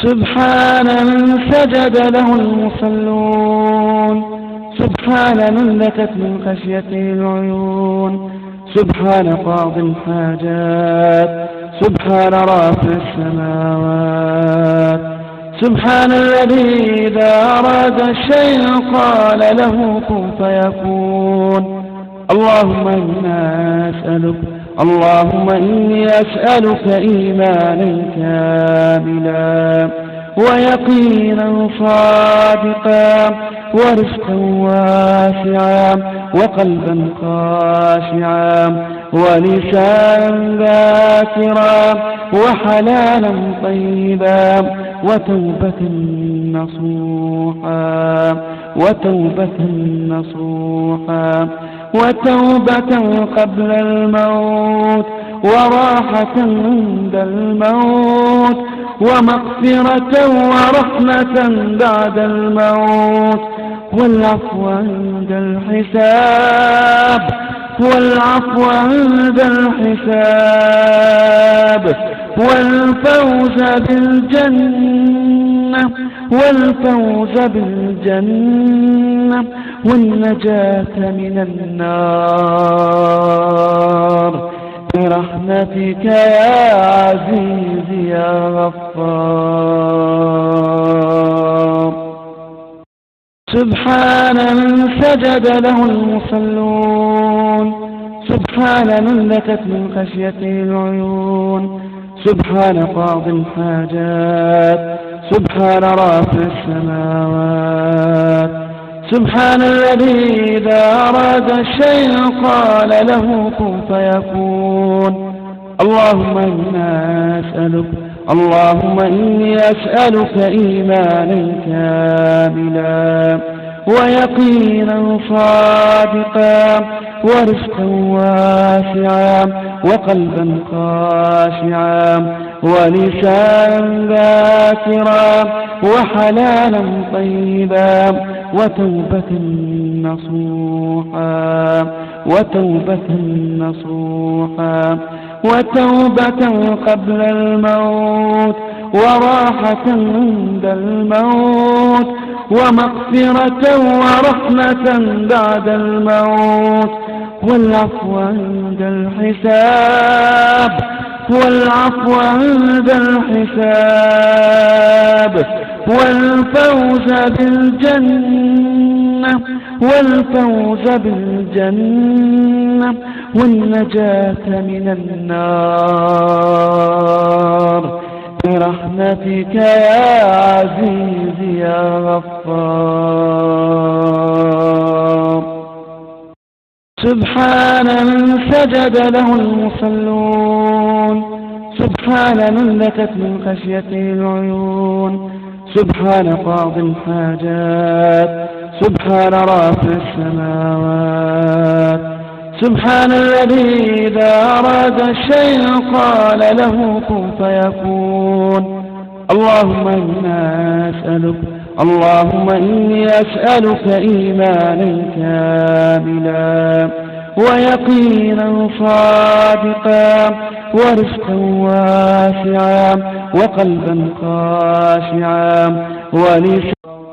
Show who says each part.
Speaker 1: سبحان من سجد له المصلون، سبحان من بكت من خشيته العيون، سبحان قاضي الحاجات، سبحان رافع السماوات، سبحان الذي إذا أراد الشيء قال له كن فيكون. اللهم إني أسألك إيمانا كاملا ويقينا صادقا ورزقا واسعا وقلبا خاشعا ولسانا ذاكرا وحلالا طيبا وتوبة وتوبة قبل الموت وراحة عند الموت ومغفرة ورحمة بعد الموت والعفو عند الحساب والفوز بالجنة والنجاة من النار برحمتك يا عزيز يا غفار. سبحان من سجد له المصلون، سبحان من بكت من خشيته العيون، سبحان قاضي الحاجات، سبحان رافع السماوات، سبحان الذي إذا أراد الشيء قال له كن فيكون. اللهم إني أسألك إيمانا كاملا ويقينا صادقا ورزقا واسعا وقلبا خاشعا ولسانا ذاكرا وحلالا طيبا وتوبة قبل الموت وراحة عند الموت ومغفرة ورحمة بعد الموت والعفو عند الحساب والفوز بالجنة والنجاة من النار برحمتك يا عزيز يا غفار. سبحان من سجد له المصلون، سبحان من بكت من خشيته العيون، سبحان قاضي الحاجات، سبحان رافع السماوات، سبحان الذي إذا أراد الشيء قال له كن فيكون. اللهم إني أسألك إيمانا كاملا ويقينا صادقا ورزقا واسعا وقلبا خاشعا ولسانا